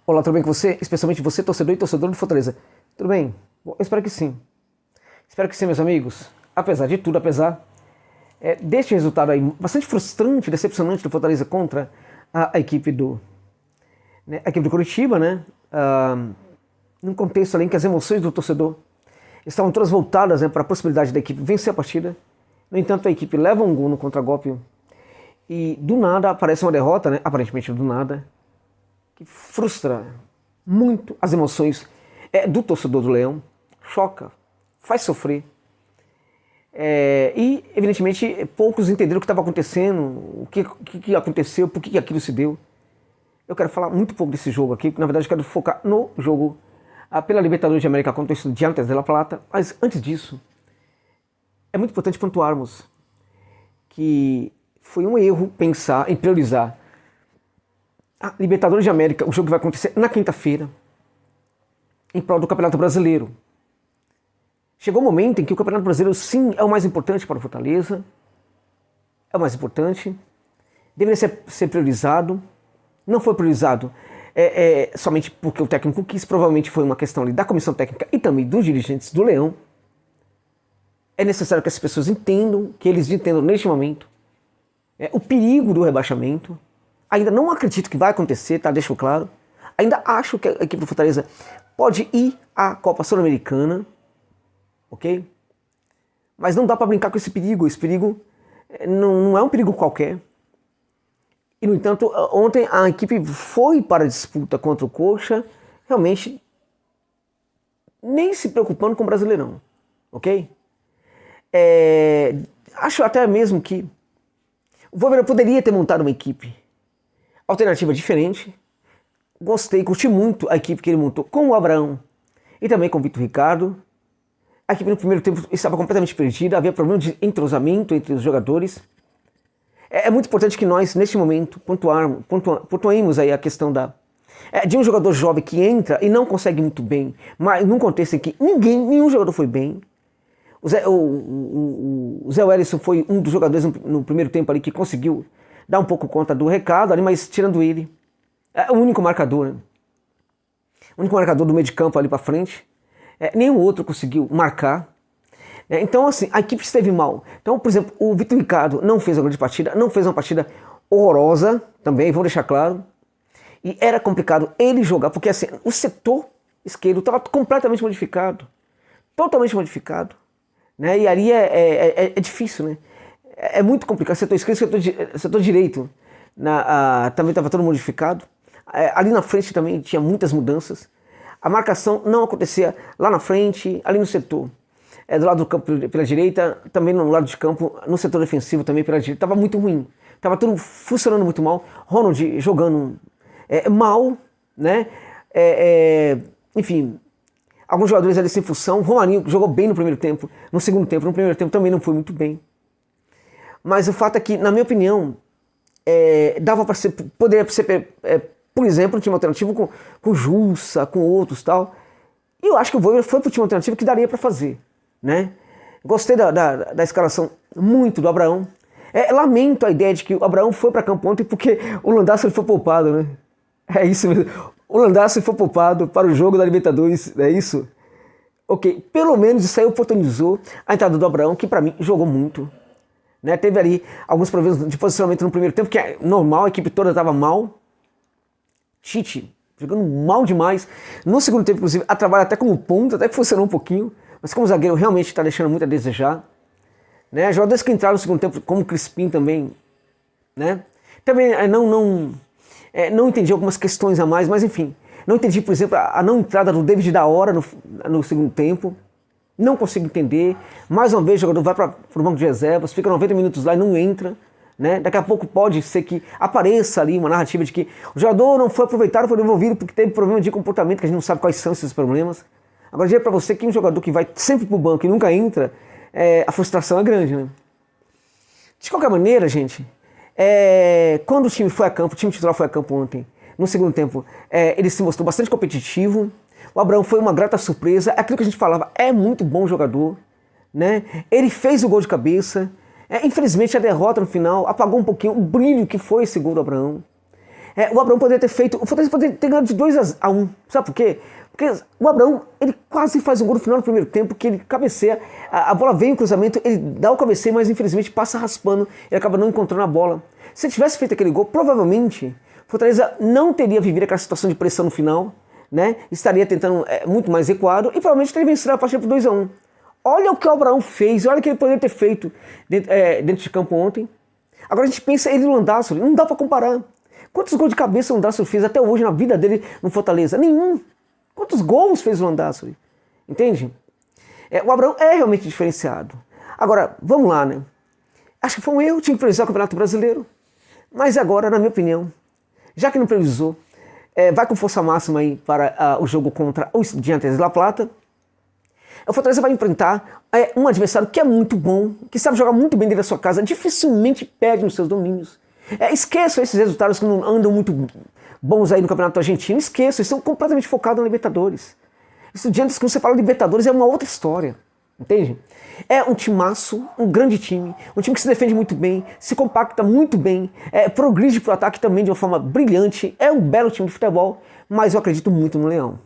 Olá, tudo bem com você? Especialmente você, torcedor e torcedor do Fortaleza. Tudo bem? Bom, eu espero que sim. Espero que sim, meus amigos. Apesar de tudo, apesar deste resultado aí bastante frustrante, decepcionante do Fortaleza contra a equipe a equipe do Curitiba, né? Num contexto ali em que as emoções do torcedor estavam todas voltadas, né, para a possibilidade da equipe vencer a partida. No entanto, a equipe leva um gol no contragolpe e do nada aparece uma derrota, né? Aparentemente do nada, que frustra muito as emoções do torcedor do Leão, choca, faz sofrer. E, evidentemente, poucos entenderam o que estava acontecendo, o que aconteceu, por que aquilo se deu. Eu quero falar muito pouco desse jogo aqui, porque na verdade eu quero focar no jogo pela Libertadores de América contra o Estudiantes de La Plata. Mas antes disso, é muito importante pontuarmos que foi um erro pensar em priorizar a Libertadores de América, o jogo que vai acontecer na quinta-feira, em prol do Campeonato Brasileiro. Chegou o momento em que o Campeonato Brasileiro, sim, é o mais importante para o Fortaleza, é o mais importante, deveria ser priorizado, não foi priorizado somente porque o técnico quis, provavelmente foi uma questão ali da comissão técnica e também dos dirigentes do Leão. É necessário que as pessoas entendam, que eles entendam neste momento o perigo do rebaixamento. Ainda não acredito que vai acontecer, tá? Deixo claro. Ainda acho que a equipe do Fortaleza pode ir à Copa Sul-Americana, ok? Mas não dá para brincar com esse perigo. Esse perigo não é um perigo qualquer. E, no entanto, ontem a equipe foi para a disputa contra o Coxa, realmente nem se preocupando com o Brasileirão, ok? Acho até mesmo que o Voivoda poderia ter montado uma equipe alternativa diferente. Gostei, curti muito a equipe que ele montou com o Abraão e também com o Vitor Ricardo. A equipe no primeiro tempo estava completamente perdida, havia problema de entrosamento entre os jogadores. É muito importante que nós, neste momento, pontuemos aí a questão de um jogador jovem que entra e não consegue muito bem, mas num contexto em que nenhum jogador foi bem. O Zé Wellison foi um dos jogadores no primeiro tempo ali que conseguiu dar um pouco conta do recado ali, mas tirando ele, é o único marcador, né? O único marcador do meio de campo ali para frente. Nenhum outro conseguiu marcar. Então, assim, a equipe esteve mal. Então, por exemplo, o Vitor Ricardo não fez uma grande partida, não fez uma partida horrorosa também, vou deixar claro. E era complicado ele jogar, porque assim, o setor esquerdo estava completamente modificado. Totalmente modificado. Né? E ali é difícil, né? É muito complicado. Setor esquerdo, setor direito. Também estava todo modificado. Ali na frente também tinha muitas mudanças. A marcação não acontecia lá na frente, ali no setor. Do lado do campo pela direita, também no lado de campo, no setor defensivo também pela direita. Estava muito ruim. Estava tudo funcionando muito mal. Ronald jogando mal, né? Enfim, alguns jogadores ali sem função. Romarinho jogou bem no primeiro tempo. No segundo tempo, no primeiro tempo também não foi muito bem. Mas o fato é que, na minha opinião, poderia ser, por exemplo, um time alternativo com Jussa, com outros tal. E eu acho que o Voivoda foi para o time alternativo que daria para fazer, né? Gostei da escalação muito do Abraão. Lamento a ideia de que o Abraão foi para campo ontem porque o Landázuri foi poupado, né? É isso mesmo. O Landázuri foi poupado para o jogo da Libertadores, é isso? Ok, pelo menos isso aí oportunizou a entrada do Abraão, que para mim jogou muito. Né? Teve ali alguns problemas de posicionamento no primeiro tempo, que é normal, a equipe toda estava mal. Tite jogando mal demais. No segundo tempo, inclusive, a trabalha até como ponta, até que funcionou um pouquinho. Mas como zagueiro realmente está deixando muito a desejar. Né? Jogadores que entraram no segundo tempo, como o Crispim também. Né? Também não entendi algumas questões a mais, mas enfim. Não entendi, por exemplo, a não entrada do David da hora no segundo tempo. Não consigo entender. Mais uma vez o jogador vai para o banco de reservas, fica 90 minutos lá e não entra. Né? Daqui a pouco pode ser que apareça ali uma narrativa de que o jogador não foi aproveitado, foi devolvido porque teve problema de comportamento, que a gente não sabe quais são esses problemas. Agora, dizer para você que um jogador que vai sempre para o banco e nunca entra, a frustração é grande. Né? De qualquer maneira, gente, quando o time foi a campo, o time titular foi a campo ontem, no segundo tempo, ele se mostrou bastante competitivo. O Abraão foi uma grata surpresa. Aquilo que a gente falava, é muito bom jogador. Né? Ele fez o gol de cabeça. Infelizmente a derrota no final apagou um pouquinho o brilho que foi esse gol do Abraão. O Abraão poderia ter feito, o Fortaleza poderia ter ganhado de 2-1, sabe por quê? Porque o Abraão, ele quase faz um gol no final do primeiro tempo, que ele cabeceia, a bola vem em cruzamento, ele dá o cabeceio, mas infelizmente passa raspando, ele acaba não encontrando a bola. Se ele tivesse feito aquele gol, provavelmente o Fortaleza não teria vivido aquela situação de pressão no final, né? Estaria tentando muito mais recuado e provavelmente teria vencido a partida por 2-1. Olha o que o Abraão fez, olha o que ele poderia ter feito dentro de campo ontem. Agora a gente pensa ele no Landassori, não dá para comparar. Quantos gols de cabeça o Landassori fez até hoje na vida dele no Fortaleza? Nenhum. Quantos gols fez o Landassori? Entende? O Abraão é realmente diferenciado. Agora, vamos lá, né? Acho que foi um erro, tinha que priorizar o Campeonato Brasileiro. Mas agora, na minha opinião, já que não priorizou, vai com força máxima aí para o jogo contra o Estudiantes de La Plata. O Fortaleza vai enfrentar um adversário que é muito bom, que sabe jogar muito bem dentro da sua casa, dificilmente perde nos seus domínios. Esqueçam esses resultados que não andam muito bons aí no Campeonato Argentino, esqueçam, eles estão completamente focados na Libertadores. Estudiantes, quando você fala de Libertadores, é uma outra história, entende? É um timaço, um grande time, um time que se defende muito bem, se compacta muito bem, progride para o ataque também de uma forma brilhante, é um belo time de futebol, mas eu acredito muito no Leão.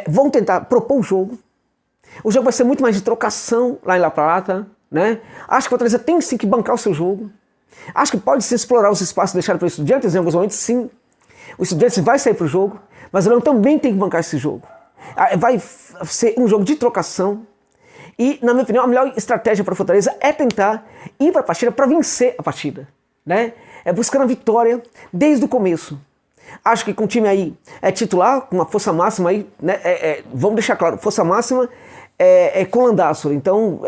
Vão tentar propor o jogo vai ser muito mais de trocação lá em La Plata, né? Acho que o Fortaleza tem sim que bancar o seu jogo. Acho que pode se explorar os espaços deixados para o Estudiantes em alguns momentos, sim. O Estudiantes vai sair para o jogo, mas o Leão também tem que bancar esse jogo. Vai ser um jogo de trocação. E, na minha opinião, a melhor estratégia para o Fortaleza é tentar ir para a partida para vencer a partida, né? Buscando a vitória desde o começo. Acho que com o time aí titular, com uma força máxima aí, né? Vamos deixar claro, força máxima com o Landassori. Então,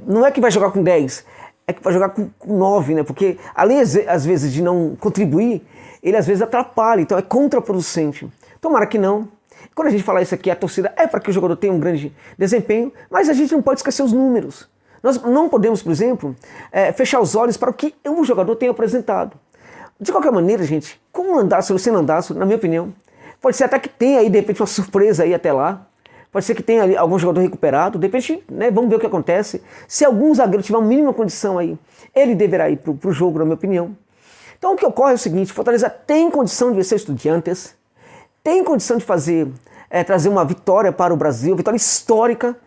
não é que vai jogar com 10, é que vai jogar com 9, né? Porque, além às vezes de não contribuir, ele às vezes atrapalha, então é contraproducente. Tomara que não. Quando a gente fala isso aqui, a torcida é para que o jogador tenha um grande desempenho, mas a gente não pode esquecer os números. Nós não podemos, por exemplo, fechar os olhos para o que o jogador tem apresentado. De qualquer maneira, gente, com o Landassori ou sem Landassori, na minha opinião, pode ser até que tenha aí, de repente, uma surpresa aí até lá. Pode ser que tenha ali algum jogador recuperado. De repente, né, vamos ver o que acontece. Se algum zagueiro tiver uma mínima condição aí, ele deverá ir para o jogo, na minha opinião. Então o que ocorre é o seguinte, Fortaleza tem condição de vencer Estudiantes, tem condição de trazer uma vitória para o Brasil, vitória histórica,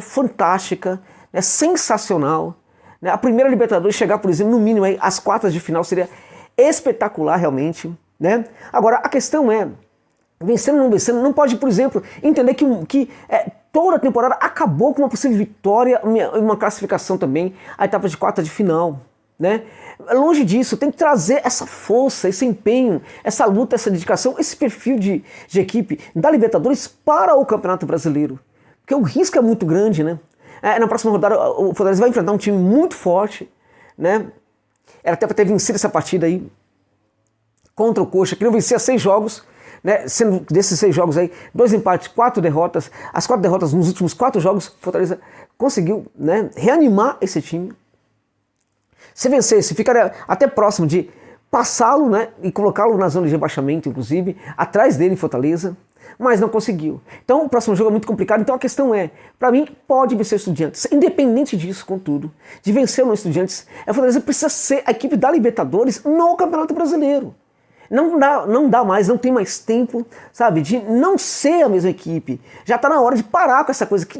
fantástica, né, sensacional. Né? A primeira Libertadores chegar, por exemplo, no mínimo aí, às quartas de final seria espetacular realmente. Né? Agora, a questão é, vencendo ou não vencendo, não pode, por exemplo, entender que toda a temporada acabou com uma possível vitória, uma classificação também, a etapa de quarta de final. Né? Longe disso, tem que trazer essa força, esse empenho, essa luta, essa dedicação, esse perfil de equipe da Libertadores para o Campeonato Brasileiro. Porque o risco é muito grande, né? Na próxima rodada o Fortaleza vai enfrentar um time muito forte, né? Era até para ter vencido essa partida aí contra o Coxa, que não vencia 6 jogos, né? Sendo desses 6 jogos aí, 2 empates, 4 derrotas. As 4 derrotas nos últimos 4 jogos, o Fortaleza conseguiu, né, reanimar esse time. Se vencesse, ficaria até próximo de passá-lo, né, e colocá-lo na zona de rebaixamento, inclusive, atrás dele em Fortaleza, mas não conseguiu. Então o próximo jogo é muito complicado, então a questão para mim, pode vencer o Estudiantes. Independente disso, contudo, de vencer ou não Estudiantes, a Fortaleza precisa ser a equipe da Libertadores no Campeonato Brasileiro. Não dá mais, não tem mais tempo, sabe, de não ser a mesma equipe. Já está na hora de parar com essa coisa que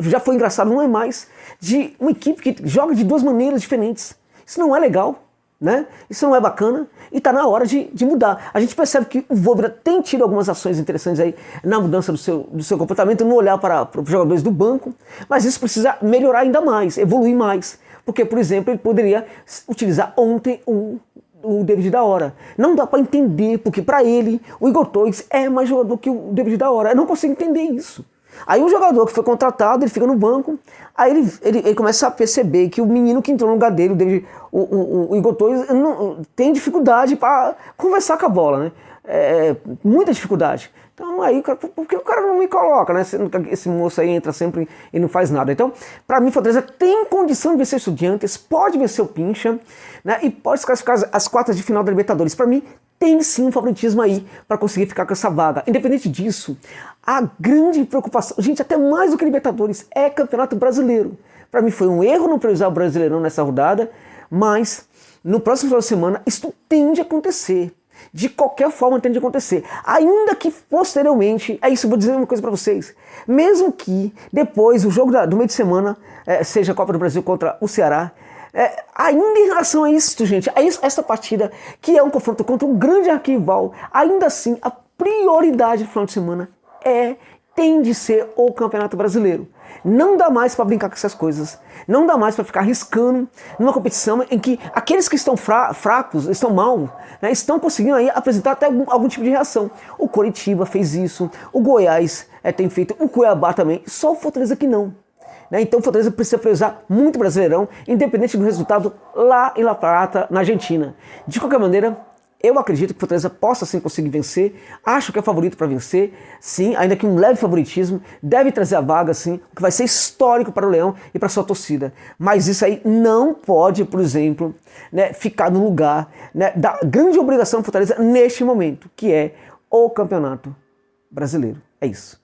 já foi engraçado, não é mais, de uma equipe que joga de 2 maneiras diferentes. Isso não é legal, né? Isso não é bacana e está na hora de mudar. A gente percebe que o Vôivoda tem tido algumas ações interessantes aí na mudança do seu comportamento, no olhar para os jogadores do banco, mas isso precisa melhorar ainda mais, evoluir mais. Porque, por exemplo, ele poderia utilizar ontem o David da Hora. Não dá para entender, porque para ele o Igor Torres é mais jogador que o David da Hora. Eu não consigo entender isso. Aí um jogador que foi contratado, ele fica no banco, aí ele começa a perceber que o menino que entrou no lugar dele, o Igor Torres, tem dificuldade para conversar com a bola, né? Muita dificuldade. Então aí, por que o cara não me coloca, né? Esse moço aí entra sempre e não faz nada. Então, para mim, Fortaleza tem condição de vencer Estudiantes, pode vencer o Pincha, né? E pode se classificar às quartas de final da Libertadores. Para mim, tem sim um favoritismo aí para conseguir ficar com essa vaga. Independente disso, a grande preocupação, gente, até mais do que Libertadores, é Campeonato Brasileiro. Para mim foi um erro não priorizar o Brasileirão nessa rodada, mas no próximo final de semana isso tende a acontecer. De qualquer forma tende a acontecer. Ainda que posteriormente, é isso, eu vou dizer uma coisa para vocês. Mesmo que depois o jogo do meio de semana seja a Copa do Brasil contra o Ceará, ainda em relação a isso, gente, essa partida que é um confronto contra um grande arquival, ainda assim a prioridade do final de semana tem de ser o Campeonato Brasileiro. Não dá mais para brincar com essas coisas. Não dá mais para ficar arriscando numa competição em que aqueles que estão fracos, estão mal, né, estão conseguindo aí apresentar até algum tipo de reação. O Coritiba fez isso, o Goiás tem feito, o Cuiabá também, só o Fortaleza que não. Né? Então o Fortaleza precisa priorizar muito Brasileirão, independente do resultado lá em La Plata, na Argentina. De qualquer maneira, eu acredito que o Fortaleza possa sim conseguir vencer, acho que é favorito para vencer, sim, ainda que um leve favoritismo, deve trazer a vaga, sim, o que vai ser histórico para o Leão e para sua torcida. Mas isso aí não pode, por exemplo, né, ficar no lugar, né, da grande obrigação do Fortaleza neste momento, que é o Campeonato Brasileiro. É isso.